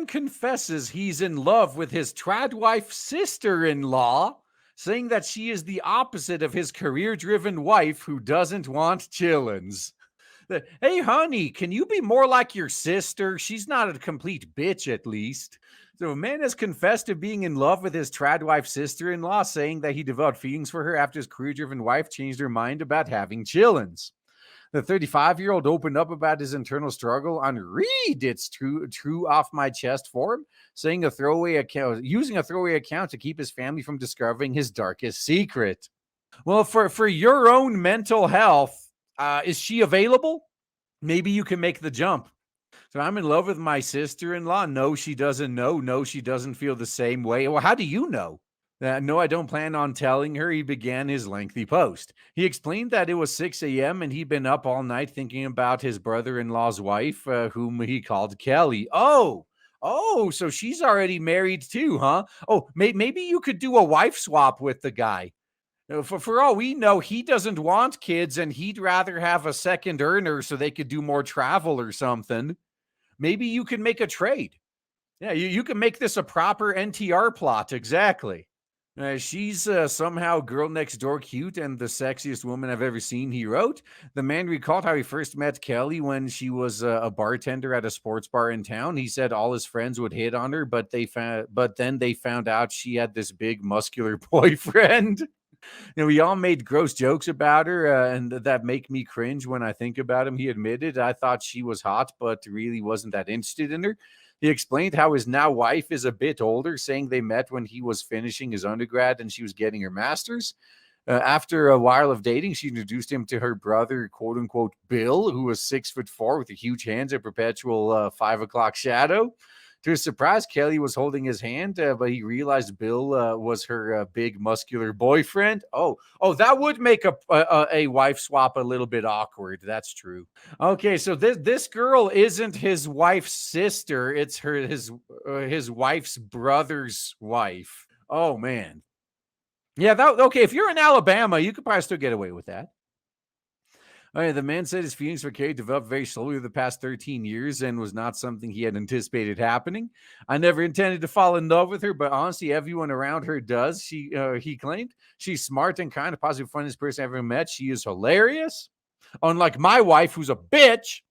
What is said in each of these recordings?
confesses he's in love with his tradwife sister-in-law, saying that she is the opposite of his career-driven wife who doesn't want chillins. Hey, honey, can you be more like your sister? She's not a complete bitch, at least. So a man has confessed to being in love with his tradwife sister-in-law, saying that he developed feelings for her after his career-driven wife changed her mind about having chillins. The 35-year-old opened up about his internal struggle on Read It's True Off My Chest forum, saying using a throwaway account to keep his family from discovering his darkest secret. Well, for your own mental health, is she available? Maybe you can make the jump. So I'm in love with my sister-in-law. No, she doesn't know. No, she doesn't feel the same way. Well, how do you know? No, I don't plan on telling her. He began his lengthy post. He explained that it was 6 a.m. and he'd been up all night thinking about his brother-in-law's wife, whom he called Kelly. Oh, so she's already married too, huh? Oh, maybe you could do a wife swap with the guy. For all we know, he doesn't want kids and he'd rather have a second earner so they could do more travel or something. Maybe you can make a trade. Yeah, you can make this a proper NTR plot. Exactly. She's somehow girl next door cute and the sexiest woman I've ever seen, he wrote. The man recalled how he first met Kelly when she was a bartender at a sports bar in town. He said all his friends would hit on her, but then they found out she had this big muscular boyfriend. We all made gross jokes about her, and that make me cringe when I think about him. He admitted, I thought she was hot, but really wasn't that interested in her. He explained how his now wife is a bit older, saying they met when he was finishing his undergrad and she was getting her master's. After a while of dating, she introduced him to her brother, quote unquote, Bill, who was 6'4" with a huge hands, a perpetual 5 o'clock shadow. To his surprise, Kelly was holding his hand, but he realized Bill was her big muscular boyfriend. Oh, that would make a wife swap a little bit awkward. That's true. Okay, so this girl isn't his wife's sister; it's his wife's brother's wife. Oh man, yeah. Okay. If you're in Alabama, you could probably still get away with that. All right, the man said his feelings for Kate developed very slowly over the past 13 years and was not something he had anticipated happening. I never intended to fall in love with her, but honestly, everyone around her does. He claimed. She's smart and kind, a positive, funniest person I've ever met. She is hilarious. Unlike my wife, who's a bitch.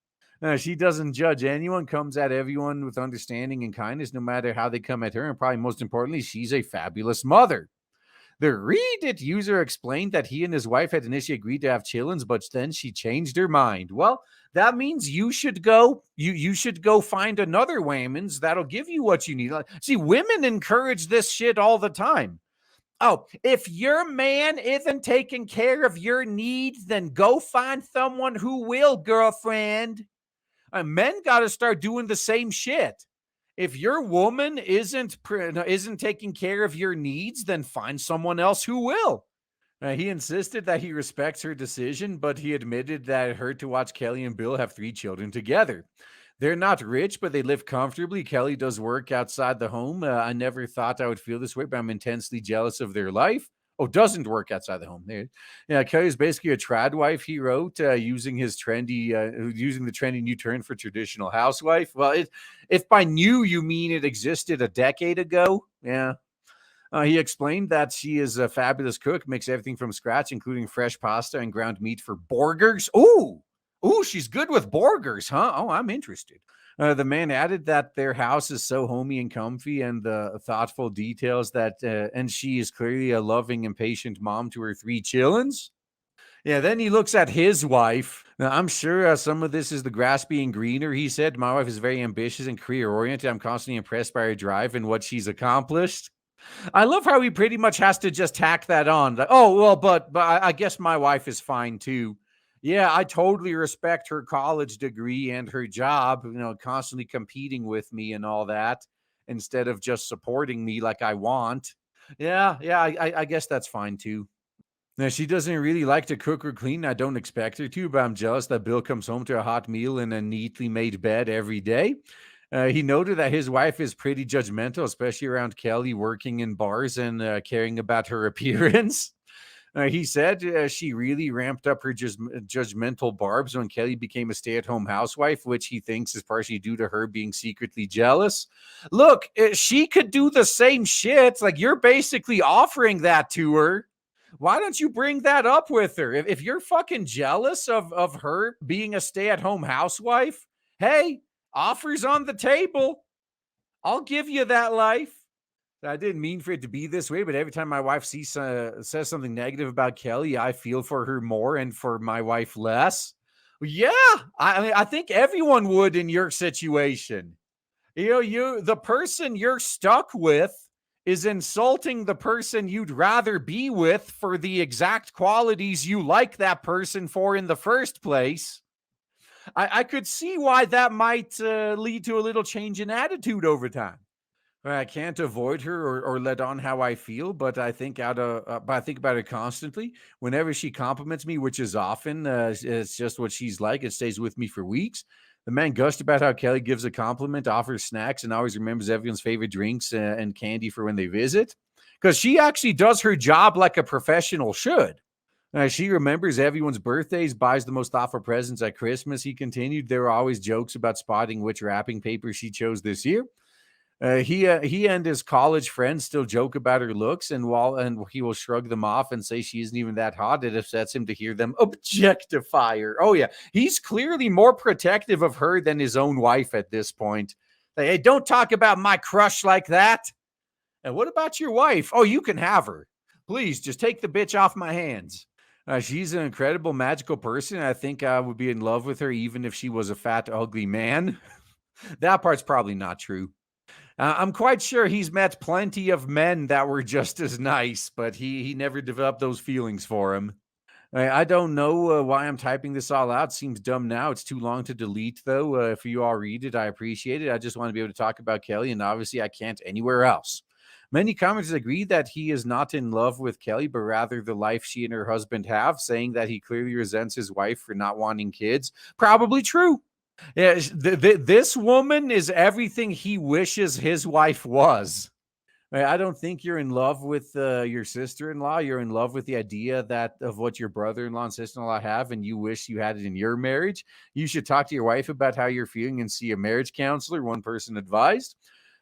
She doesn't judge anyone, comes at everyone with understanding and kindness, no matter how they come at her. And probably most importantly, she's a fabulous mother. The Read It user explained that he and his wife had initially agreed to have chillins, but then she changed her mind. Well, that means you should go. You should go find another Whammons that'll give you what you need. See, women encourage this shit all the time. Oh, if your man isn't taking care of your needs, then go find someone who will, girlfriend. Men got to start doing the same shit. If your woman isn't taking care of your needs, then find someone else who will. He insisted that he respects her decision, but he admitted that it hurt to watch Kelly and Bill have 3 children together. They're not rich, but they live comfortably. Kelly does work outside the home. I never thought I would feel this way, but I'm intensely jealous of their life. Oh, doesn't work outside the home. Yeah, Kelly's basically a trad wife, he wrote, using the trendy new term for traditional housewife. Well, if by new you mean it existed a decade ago, yeah. He explained that she is a fabulous cook, makes everything from scratch, including fresh pasta and ground meat for burgers. Ooh, she's good with burgers, huh? Oh, I'm interested. The man added that their house is so homey and comfy, and the thoughtful details and she is clearly a loving and patient mom to her 3 chillins. Yeah, then he looks at his wife. Now, I'm sure some of this is the grass being greener, he said. My wife is very ambitious and career-oriented. I'm constantly impressed by her drive and what she's accomplished. I love how he pretty much has to just tack that on. Like, oh, well, but I guess my wife is fine too. Yeah, I totally respect her college degree and her job, constantly competing with me and all that, instead of just supporting me like I want. Yeah, I guess that's fine too. Now, she doesn't really like to cook or clean. I don't expect her to, but I'm jealous that Bill comes home to a hot meal in a neatly made bed every day. He noted that his wife is pretty judgmental, especially around Kelly working in bars and caring about her appearance. He said she really ramped up her judgmental barbs when Kelly became a stay-at-home housewife, which he thinks is partially due to her being secretly jealous. Look, she could do the same shit. Like, you're basically offering that to her. Why don't you bring that up with her? If you're fucking jealous of her being a stay-at-home housewife, hey, offers on the table. I'll give you that life. I didn't mean for it to be this way, but every time my wife says something negative about Kelly, I feel for her more and for my wife less. Yeah, I think everyone would in your situation. The person you're stuck with is insulting the person you'd rather be with for the exact qualities you like that person for in the first place. I could see why that might lead to a little change in attitude over time. I can't avoid her or let on how I feel, but I think I think about it constantly. Whenever she compliments me, which is often, it's just what she's like. It stays with me for weeks. The man gushed about how Kelly gives a compliment, offers snacks, and always remembers everyone's favorite drinks and candy for when they visit. Because she actually does her job like a professional should. She remembers everyone's birthdays, buys the most thoughtful presents at Christmas. He continued, there were always jokes about spotting which wrapping paper she chose this year. He and his college friends still joke about her looks, and he will shrug them off and say she isn't even that hot. It upsets him to hear them objectifier. Oh yeah, he's clearly more protective of her than his own wife at this point. Like, hey, don't talk about my crush like that. And what about your wife? Oh, you can have her. Please, just take the bitch off my hands. She's an incredible, magical person. I think I would be in love with her even if she was a fat, ugly man. That part's probably not true. I'm quite sure he's met plenty of men that were just as nice, but he never developed those feelings for him. I don't know why I'm typing this all out. Seems dumb now. It's too long to delete, though. If you all read it, I appreciate it. I just want to be able to talk about Kelly, and obviously I can't anywhere else. Many commenters agree that he is not in love with Kelly, but rather the life she and her husband have, saying that he clearly resents his wife for not wanting kids. Probably true. Yeah, this woman is everything he wishes his wife was. I don't think you're in love with your sister-in-law. You're in love with the idea of what your brother-in-law and sister-in-law have, and you wish you had it in your marriage. You should talk to your wife about how you're feeling and see a marriage counselor, one person advised.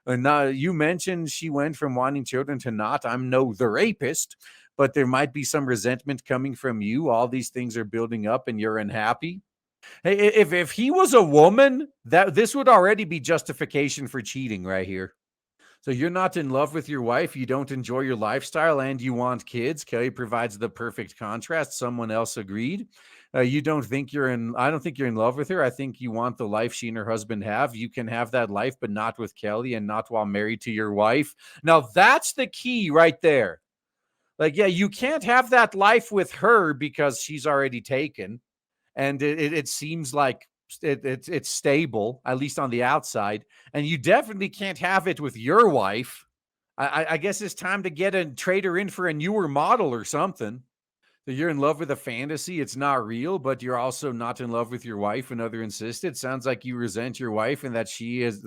You mentioned she went from wanting children to not. I'm the rapist, but there might be some resentment coming from you. All these things are building up and you're unhappy. Hey, if he was a woman, this would already be justification for cheating right here. So you're not in love with your wife, you don't enjoy your lifestyle, and you want kids. Kelly provides the perfect contrast. Someone else agreed. You don't think I don't think you're in love with her. I think you want the life she and her husband have. You can have that life, but not with Kelly and not while married to your wife. Now, that's the key right there. Like, yeah, you can't have that life with her because she's already taken. And it seems like it's stable, at least on the outside. And you definitely can't have it with your wife. I guess it's time to trade her in for a newer model or something. So you're in love with a fantasy. It's not real, but you're also not in love with your wife. Another insisted. Sounds like you resent your wife and that she is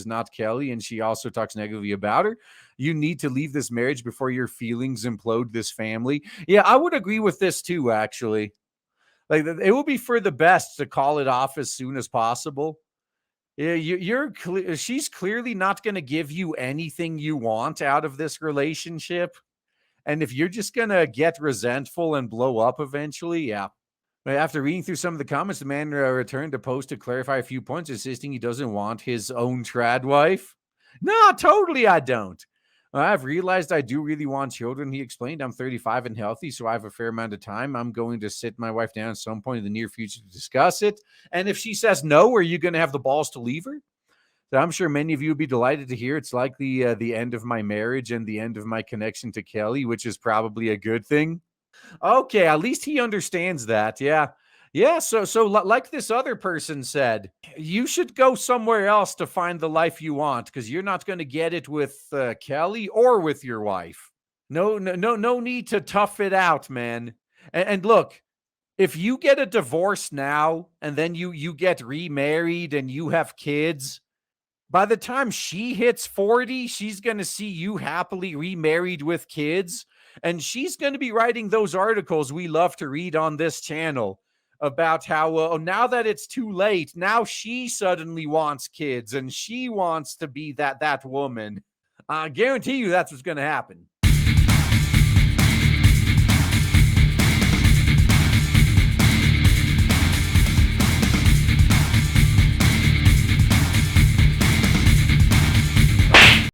not Kelly, and she also talks negatively about her. You need to leave this marriage before your feelings implode this family. Yeah, I would agree with this too, actually. Like, it will be for the best to call it off as soon as possible. Yeah, she's clearly not going to give you anything you want out of this relationship. And if you're just going to get resentful and blow up eventually, yeah. After reading through some of the comments, the man returned to post to clarify a few points, insisting he doesn't want his own trad wife. No, totally I don't. I've realized I do really want children, he explained. I'm 35 and healthy, so I have a fair amount of time. I'm going to sit my wife down at some point in the near future to discuss it. And if she says no, are you going to have the balls to leave her? So I'm sure many of you would be delighted to hear it's like the end of my marriage and the end of my connection to Kelly, which is probably a good thing. Okay, at least he understands that. Yeah. Yeah, so like this other person said, you should go somewhere else to find the life you want, because you're not going to get it with Kelly or with your wife. No need to tough it out, man. And look, if you get a divorce now and then you get remarried and you have kids, by the time she hits 40, she's going to see you happily remarried with kids. And she's going to be writing those articles we love to read on this channel about how now that it's too late, now she suddenly wants kids and she wants to be that woman. I guarantee you that's what's going to happen.